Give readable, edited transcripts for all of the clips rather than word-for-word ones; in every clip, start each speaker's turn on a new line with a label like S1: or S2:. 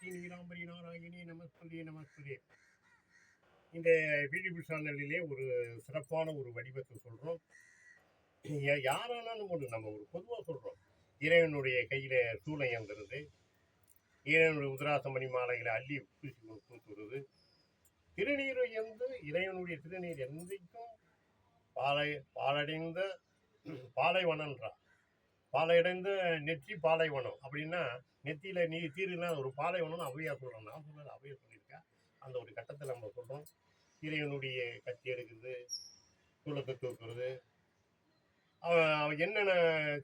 S1: மூர்த்தி நீலாம்பரி நாராயணி நமஸ்துதே நமஸ்துதே. இந்த வீடியோ சேனலிலே ஒரு சிறப்பான ஒரு வடிவத்தை சொல்றோம். யாரானாலும் நம்ம ஒரு பொதுவாக சொல்றோம். இறைவனுடைய கையில சூளை ஏந்துறது, இறைவனுடைய உதிராசமணி மாலைகளை அள்ளி பூசி பூசுறது, திருநீரை எந்து இறைவனுடைய திருநீர் எந்தைக்கும் பாலடைந்த பாலைவனன்றான். பாலையடைந்த நெற்றி பாலைவனம் அப்படின்னா நெத்தியில தீருன்னா ஒரு பாலைவனம்னு அவையா சொல்றோம். நான் சொல்றது அவையா சொல்லியிருக்கேன். அந்த ஒரு கட்டத்தில் நம்ம சொல்றோம். இறைவனுடைய கத்தி எடுக்கிறது, சூளத்தை தூக்குறது, அவன் என்னென்ன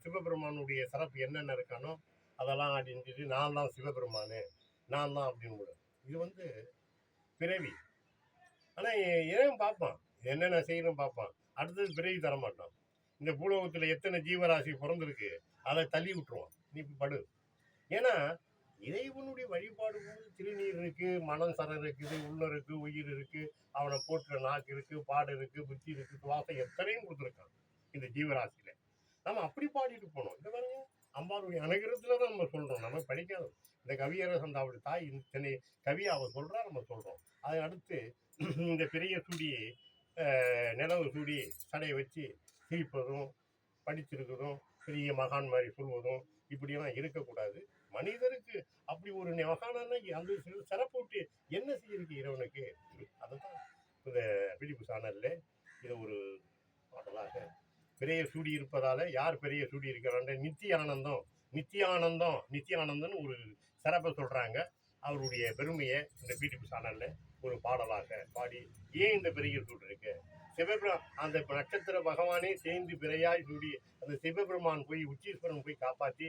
S1: சிவபெருமானுடைய சிறப்பு என்னென்ன இருக்கானோ அதெல்லாம் அப்படின்ட்டு நான் தான் சிவபெருமானு, நான் தான் அப்படின்னு. இது பிறவி. ஆனால் இறைவன் பார்ப்பான், என்னென்ன செய்யணும் பார்ப்பான். அடுத்தது பிறவி தரமாட்டான். இந்த பூலோகத்தில் எத்தனை ஜீவராசி பிறந்திருக்கு அதை தள்ளி விட்டுருவான், நீ படு. ஏன்னா இறைவனுடைய வழிபாடு போது திருநீர் இருக்கு, மனம் சரம் இருக்குது, உள்ள இருக்கு, உயிர் இருக்கு, அவனை போற்றுற நாக்கு இருக்கு, பாடு இருக்கு, புத்தி இருக்கு, சுவாசம் எத்தனையும் கொடுத்துருக்கான் இந்த ஜீவராசியில. நம்ம அப்படி பாடிட்டு போனோம். இந்த பாருங்க, அம்பாளுடைய அனுகிரகத்துல தான் நம்ம சொல்றோம். நம்ம படிக்காதோம். இந்த கவியரசன் அவருடைய தாய் இத்தனை கவியை அவர் சொல்றா, நம்ம சொல்றோம். அதை அடுத்து இந்த பெரிய சூடி நிலவு சூடி சடையை வச்சு சிரிப்பதும், படிச்சிருக்கிறதும், பெரிய மகான் மாதிரி சொல்வதும் இப்படியெல்லாம் இருக்கக்கூடாது. மனிதருக்கு அப்படி ஒரு மகானான அந்த சிறப்பூட்டி என்ன செய்யிருக்கு இறைவனுக்கு, அதுதான் இந்த பிடிப்பு சாணல்ல இதை ஒரு பாடலாக. பெரிய சூடி இருப்பதால யார் பெரிய சூடி இருக்கிறாங்க, நித்திய ஆனந்தம், நித்தியானந்தம், நித்தியானந்தம்னு ஒரு சிறப்பை சொல்றாங்க. அவருடைய பெருமையை இந்த பிடிப்பு சாணல்ல ஒரு பாடலாக பாடி, ஏன் இந்த பெரிய சூடு இருக்கு, அந்த நட்சத்திர பகவானே சேர்ந்து பிறையாய் சூடி அந்த சிவபெருமான் போய் உச்சீஸ்வரன் போய் காப்பாற்றி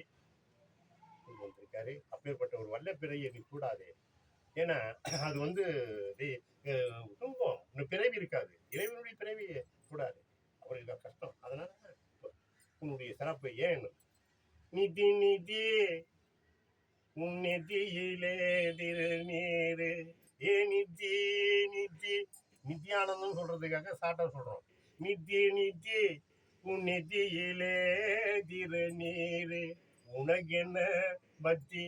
S1: வந்திருக்காரு. அப்பேற்பட்ட ஒரு வல்ல பிறையை நீ சூடாதே. ஏன்னா அது துன்பம், இன்னும் பிறவி இருக்காது. இறைவனுடைய பிறவியை கூடாது, அவருக்கு கஷ்டம். அதனால உன்னுடைய சிறப்பு ஏன் நிதி நிதி உன் நெதியிலே திருநீரு, ஏ நிதி நிதி நித்தியானந்தம் சொல்றதுக்காக சாட்டா சொல்றோம். நித்தி நித்தி உன் நெத்தியிலே திருநீரு, உனக்கென்ன பக்தி,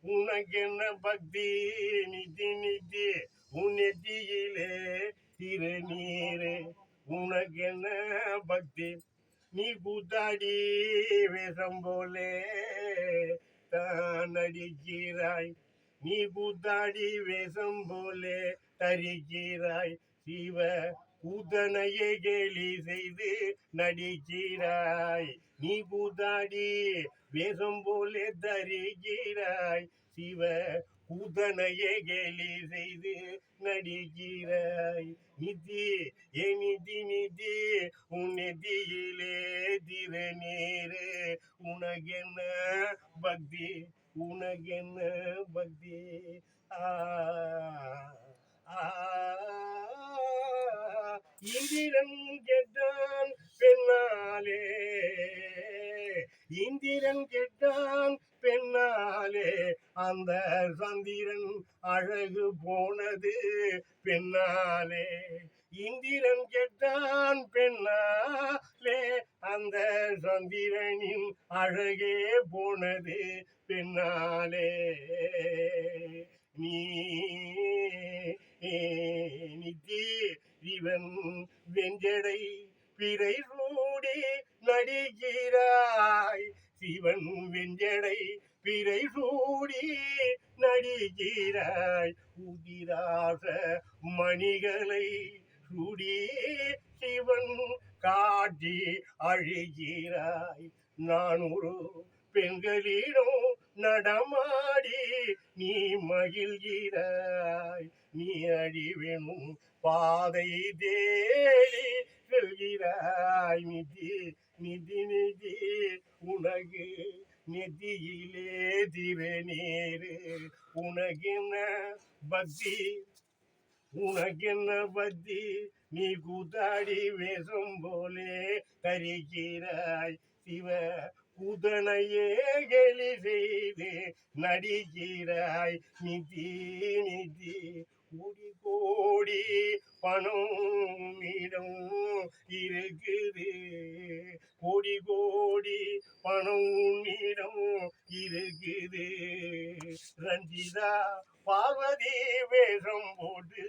S1: உனக்கென்ன பக்தி, நித்தி நித்தி உன் நெத்தியிலே திருநீரு, உனக்கென்ன பக்தி, நீ கூத்தாடி வேஷம் போலே தான் அடிக்கிறாய், நீ கூத்தாடி வேஷம் போலே தரிக்கிறாய், சிவ கூத்தனையை கேலி செய்து நடிக்கிறாய், நீ கூத்தாடி வேஷம் போலே தரிக்கிறாய், சிவ கூத்தனையை கேலி செய்து நடிக்கிறாய், நிதி ஏ நிதி நிதி உன் நெதியிலே திருநீரு, உனக்கென்ன பக்தி, உனக்கென்ன பக்தி. இந்திரன் கெட்டான் பெண்ணாலே, இந்திரன் கெட்டான் பெண்ணாலே, அந்த சந்திரன் அழகு போனது பெண்ணாலே, இந்திரன் கெட்டான் பெண்ணாலே, அந்த சந்திரனின் அழகே போனது பெண்ணாலே, நீ நித்தி இவன் வெஞ்சடை பிறை சூடி நடிக்கிறாய், சிவன் வெஞ்சடை பிறை சூடி நடிக்கிறாய், உதிராச மணிகளை சூடி சிவன் காட்டி அழிகிறாய், நான் ஒரு பெண்களிடம் நடமாடி நீ மகிழ்கிறாய், நீ அழிவேணும் பாதை தேடி செல்கிறாய், நிதி நிதி நிதி உனக்கு நெத்தியிலே திருநீரு, உனக்கென்ன பக்தி, உனக்கென்ன பக்தி, நீ கூத்தாடி வேஷம் போலே தரிக்கிறாய், சிவ கூதனையே கேலி செய்து நடிக்கிறாய், நிதி நிதி கோடி கோடி பணம் உன்னிடம் இருக்குது, கோடி கோடி பணம் உன்னிடம் இருக்குது. ரஞ்சிதா பார்வதி வேஷம் போட்டு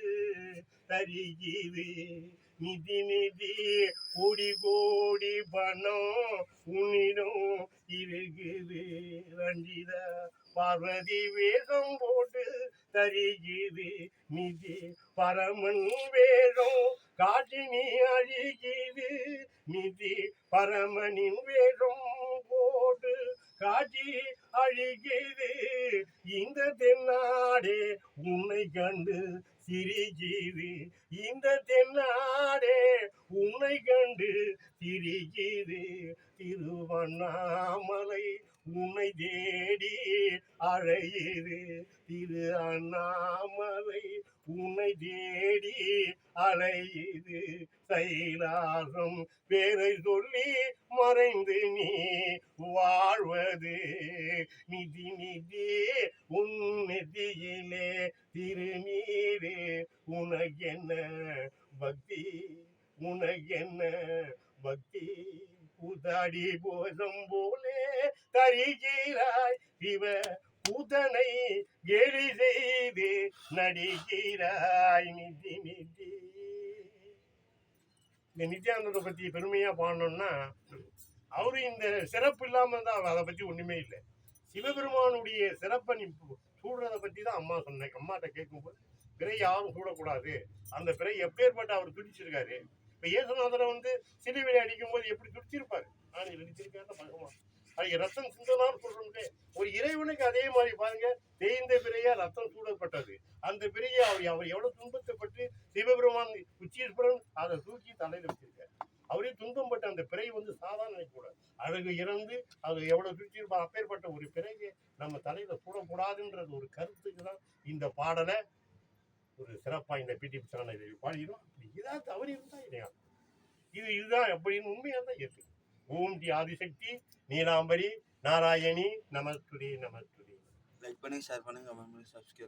S1: தரிக்குது, நிதி நிதி கோடி கோடி பணம் உன்னிடம் இருக்குது. ரஞ்சிதா பார்வதி வேஷம் போட்டு தரிக்குது, நிதி பரமன் வேஷம் காட்டி நீ அழிக்குது, நிதி பரமனின் வேஷம் போட்டு காட்டி அழிக்குது. இந்த தென்னாடே உன்னை கண்டு சிரிக்குது, இந்த தென்னாடே உன்னை கண்டு சிரிக்குது. திருவண்ணாமலை உன்னை தேடி அழையுது, திரு அண்ணாமலை உன்னை தேடி அழையுது. கைலாசம் பேரை சொல்லி மறைந்து நீ வாழ்வது, நிதி நிதி உன் நெத்தியிலே திருநீரே. உனக்கென்ன பக்தி, உனக்கென்ன பக்தி, கூத்தாடி போதும் போலே தரிக்கிறாய், இவ கூத்தனை கேலி செய்து நடிக்கிறாய். நிதி நிதி. இந்த நித்யானந்தத்தை பத்தி பெருமையா பாடணும்னா, அவரு இந்த சிறப்பு இல்லாம தான் அதை பத்தி ஒண்ணுமே இல்லை. சிவபெருமானுடைய சிறப்பை நீ சூடுறதை பத்தி தான் அம்மா சொன்னேன். அம்மாட்ட கேட்கும்போது பிறை யாரும் சூடக்கூடாது, அந்த பிறை எப்பேற்பட்ட அவர் துடிச்சிருக்காரு. இப்ப இயேசுநாதரை சிலுவையை அடிக்கும் போது எப்படி துடிச்சிருப்பாரு, நான் அடிச்சிருக்கேன் பகவான் அது ரத்தம் சிந்தனான்னு சொல்றோம்லே, ஒரு இறைவனுக்கு அதே மாதிரி பாருங்க, தேய்ந்த பிறையா ரத்தம் சூடப்பட்டது. அந்த பிறையை அவர் எவ்வளவு துன்பத்தைப்பட்டு சிவபெருமான் உச்சீஸ்வரன் அதை தூக்கி தலையில வச்சிருக்காரு. அவரே துன்பப்பட்ட அந்த பிறை சாதாரண நினைக்கக்கூடாது, அழகு இறந்து அது எவ்வளவு துடிச்சிருப்பா. அப்பேற்பட்ட ஒரு பிறையை நம்ம தலையில சூடக்கூடாதுன்றது ஒரு கருத்துக்கு தான் இந்த பாடலை ஒரு சிறப்பா இந்த பிடிபி சேனலில் பாடிடும். இதான் தவறி இருந்தா இல்லையா, இதுதான் அப்படின்னு உண்மையா தான் இருக்கு. ஓம் டி ஆதிசக்தி நீலாம்பரி நாராயணி நமஸ்துதி நமஸ்துதி.
S2: லைக் பண்ணுங்க, ஷேர் பண்ணுங்க, கமெண்ட் பண்ணுங்க, சப்ஸ்கிரைப்